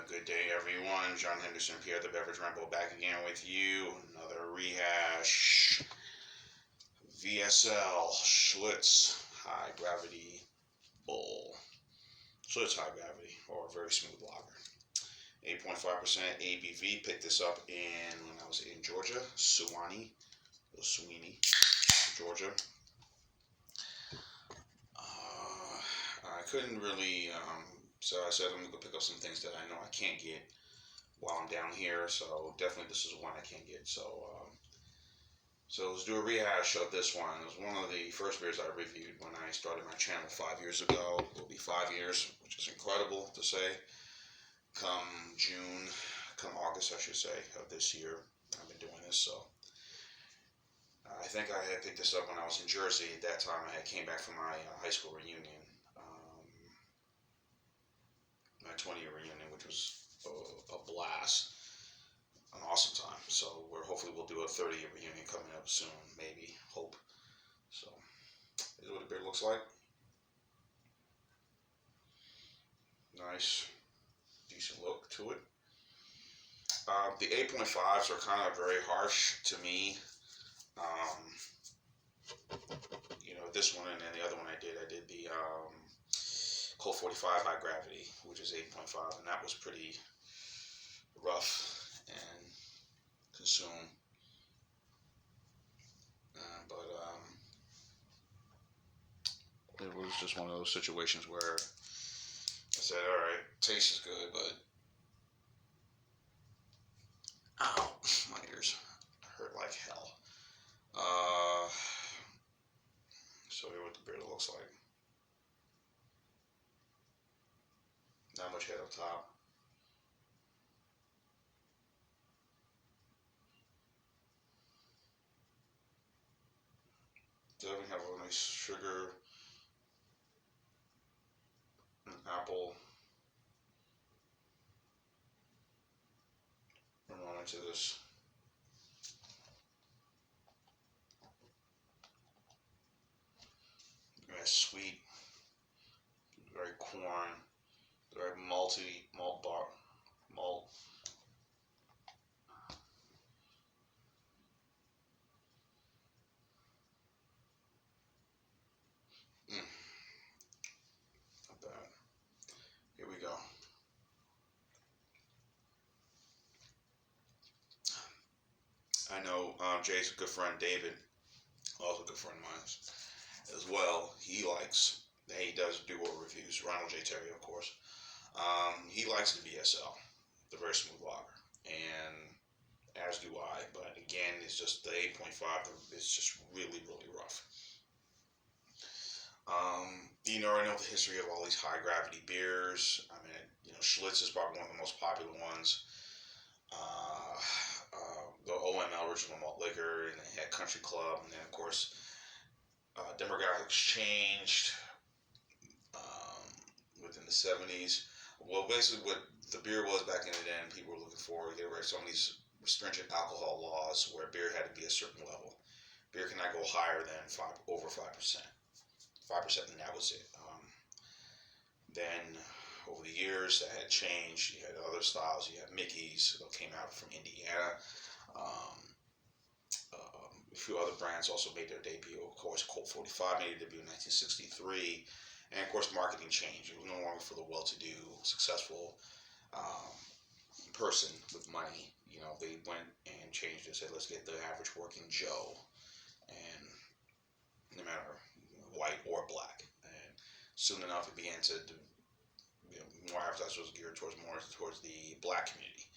Good day, everyone. John Henderson, Pierre the Beverage Rambo, back again with you. Another Rehash V.S.L. Schlitz High Gravity Bull. Schlitz High Gravity, or very smooth lager. 8.5% ABV. Picked this up when I was in Georgia, Sweeney, Georgia. I couldn't really, so I said I'm going to go pick up some things that I know I can't get while I'm down here. So definitely this is one I can't get. So let's do a rehash of this one. It was one of the first beers I reviewed when I started my channel 5 years ago. It will be 5 years, which is incredible to say. Come August, I should say, of this year, I've been doing this. So I think I had picked this up when I was in Jersey. At that time, I had came back from my high school reunion, my 20-year reunion, which was a blast, an awesome time. So hopefully we'll do a 30-year reunion coming up soon, maybe, hope. So this is what the beer looks like. Nice, decent look to it. The 8.5s are kind of very harsh to me. This one and then the other one I did the Colt 45 High Gravity, which is 8.5, and that was pretty rough and consume. But it was just one of those situations where I said, all right, taste is good, but ow, my ears hurt like hell. So here's what the beer looks like. Not much head up top. Doesn't have a nice sugar and apple aroma to this. Very sweet, very corn, very malt. Not bad. Here we go. I know Jay's a good friend, David, also a good friend of mine as well. He does duo reviews, Ronald J. Terry, of course. He likes the V.S.L, the very smooth lager, and as do I, but again, it's just the 8.5, it's just really, really rough. I know the history of all these high gravity beers. I mean, Schlitz is probably one of the most popular ones. The OML, Original Malt Liquor, and they had Country Club, and then of course demographics changed within the 70s. Well, basically what the beer was back in the day, and people were looking for, get rid of some of these stringent alcohol laws where beer had to be a certain level. Beer cannot go higher than over 5%. 5%, and that was it. Then over the years that had changed. You had other styles. You had Mickey's that came out from Indiana. A few other brands also made their debut. Of course, Colt 45 made a debut in 1963. And of course, marketing changed. It was no longer for the well-to-do, successful person with money. They went and changed it. Said, let's get the average working Joe, and no matter white or black. And soon enough, it began to, more advertising was geared towards the black community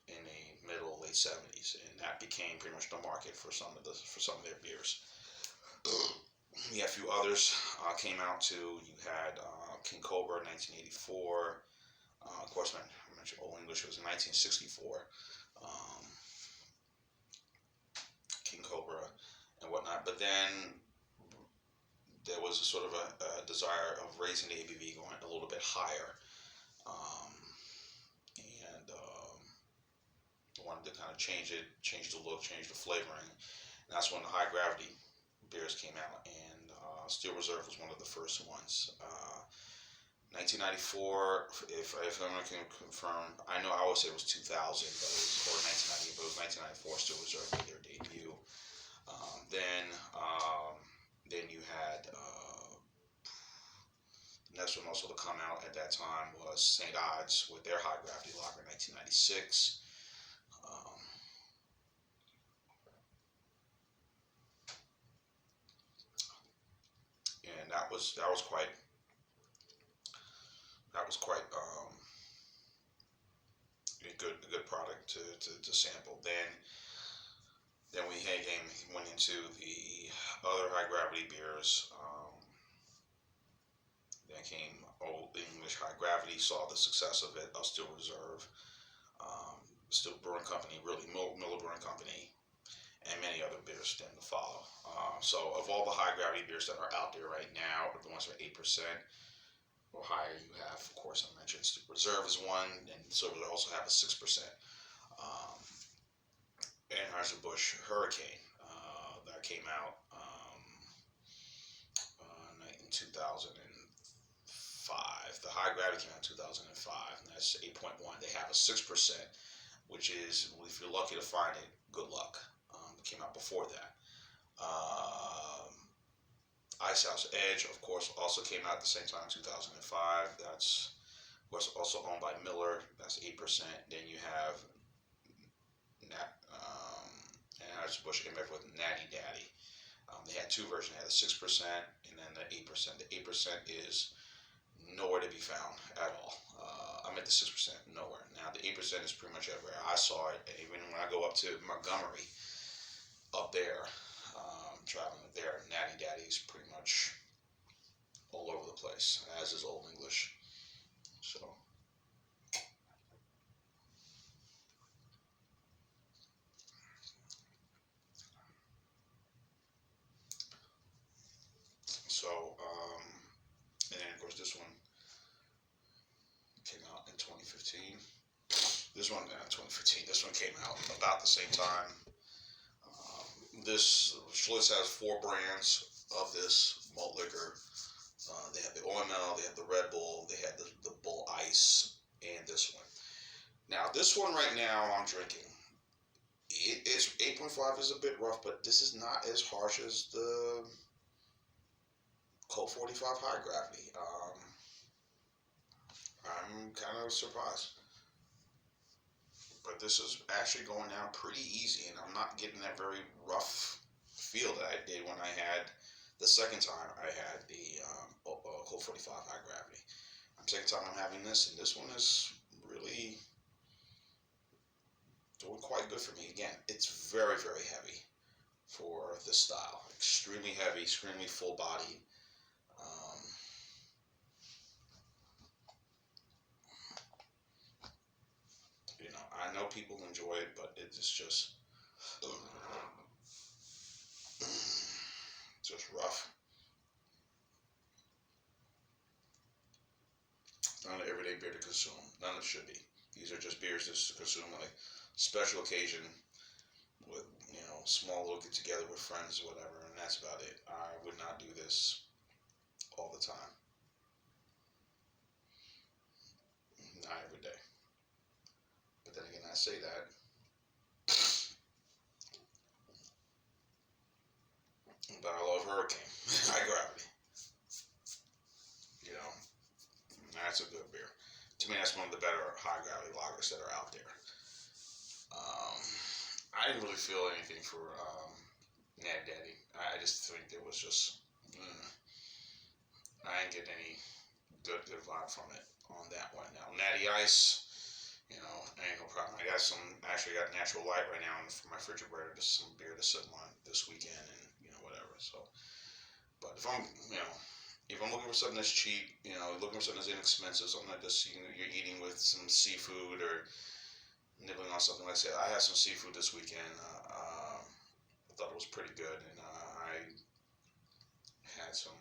in the late 70s, and that became pretty much the market for some of their beers. Yeah, a few others came out too. You had King Cobra, 1984. Of course, I mentioned Old English was in 1964. King Cobra and whatnot. But then there was a sort of a desire of raising the ABV, going a little bit higher, and wanted to kind of change the look, change the flavoring. And that's when the high gravity beers came out, and Steel Reserve was one of the first ones. 1994, if I'm going to confirm, I know I always say it was 2000, but it was, or 1990, but it was 1994 Still Reserve made their debut. Um, then, um, then you had the next one also to come out at that time was St. Ides with their high gravity lager in 1996. Um, and that was quite a good product to sample. Then went into the other high gravity beers. Then came Old English High Gravity, saw the success of it, of Still Reserve, um, Still Brewing Company, really Miller Brewing Company, and many other beers tend to follow. So of all the high gravity beers that are out there right now, the ones that are 8% or higher, you have, of course, I mentioned Still Reserve is one, and so we also have a 6%. Um, Anheuser-Busch Hurricane that came out in 2005. The high gravity came out in 2005, and that's 8.1. They have a 6%, which is, if you're lucky to find it, good luck. It came out before that. Ice House Edge, of course, also came out at the same time in 2005. That's was also owned by Miller. That's 8%. Then you have Anheuser-Busch came back with Natty Daddy. They had two versions. They had the 6% and then the 8%. The 8% is nowhere to be found at all. I'm at the 6%, nowhere. Now the 8% is pretty much everywhere. I saw it, and even when I go up to Montgomery, up there, traveling up there, Natty Daddy is pretty much all over the place, as is Old English. So, so, and then of course this one came out in 2015. This one, 2015. This one came out about the same time. This Schlitz has four brands of this malt liquor. They have the OML, they have the Red Bull, they have the Bull Ice, and this one. Now, this one right now I'm drinking. It is 8.5 is a bit rough, but this is not as harsh as the Colt 45 High Gravity. I'm kind of surprised. But this is actually going down pretty easy, and I'm not getting that very rough feel that I did when I had the second time I had the Colt 45 High Gravity. Second time I'm having this, and this one is really doing quite good for me. Again, it's very, very heavy for this style. Extremely heavy, extremely full body. Um, I know people enjoy it, but it's just rough. Not an everyday beer to consume. None of it should be. These are just beers to consume like special occasion with small little get together with friends, or whatever, and that's about it. I would not do this all the time. Not every day. But then again, I say that. But I love Hurricane. High Gravity. You know, that's a good beer. To me, that's one of the better high gravity lagers that are out there. Um, I didn't really feel anything for Ned Daddy. I just think it was just. I didn't get any good vibe from it on that one. Now, Natty Ice, ain't no problem. I got actually got Natural Light right now for my refrigerator, just some beer to sit on this weekend, and whatever. So, but if I'm looking for something that's cheap, looking for something that's inexpensive, something like this, you're eating with some seafood or nibbling on something like that. I had some seafood this weekend. I thought it was pretty good, and I had some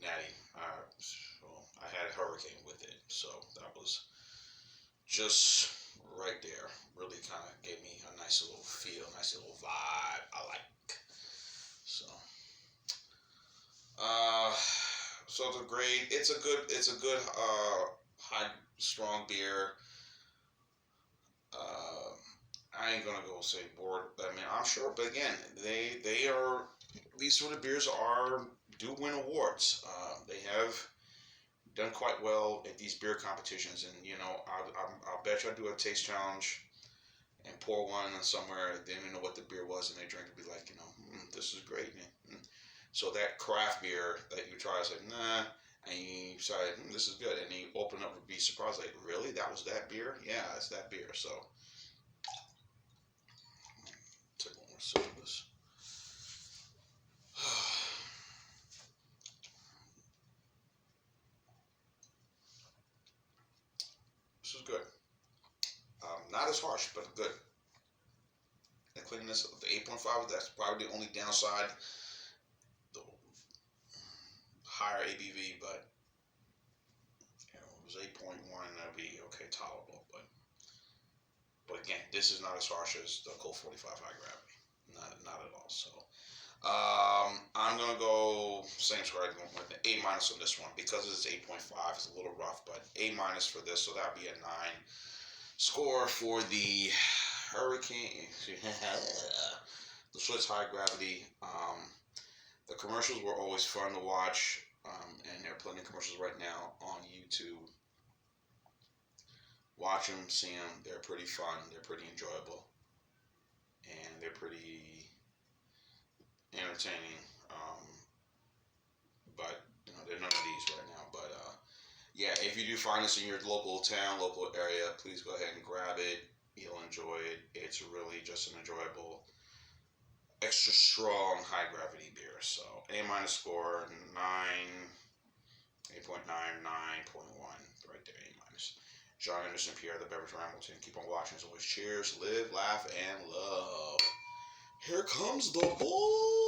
Natty. I had Hurricane with it, so that was just right there. Really kind of gave me a nice little feel, nice little vibe. I like. So, uh, So it's a great. It's a good high strong beer. Uh, I ain't gonna go say board. I mean, I'm sure, but again, they are these sort of beers are do win awards. They have done quite well at these beer competitions, and I'll bet you I do a taste challenge and pour one somewhere. They didn't even know what the beer was, and they drink and be like, this is great. So that craft beer that you try is like, nah, and you decide, this is good, and you open up and be surprised, like, really, that was that beer? Yeah, it's that beer. So take one more sip of this. This is good. Not as harsh, but good. The cleanness of the 8.5, that's probably the only downside. The higher ABV, but it was 8.1, that'd be okay, tolerable. But again, this is not as harsh as the Colt 45 high gravity. Not at all. So I'm gonna go same score. I'm going with an A minus on this one because it's 8.5. It's a little rough, but A minus for this, so that'd be a 9. Score for the Hurricane, the Schlitz high gravity. The commercials were always fun to watch, and there are plenty of commercials right now on YouTube. Watch them, see them. They're pretty fun. They're pretty enjoyable, and they're pretty entertaining. But they're none of these right now. But yeah, if you do find this in your local town, local area, please go ahead and grab it. You'll enjoy it. It's really just an enjoyable, extra strong, high gravity beer. So A minus score 9, 8.9, 9.1, right there. A minus. John Anderson, Pierre, the Beverage Ramilton. Keep on watching as always. Cheers, live, laugh, and love. Here comes the ball.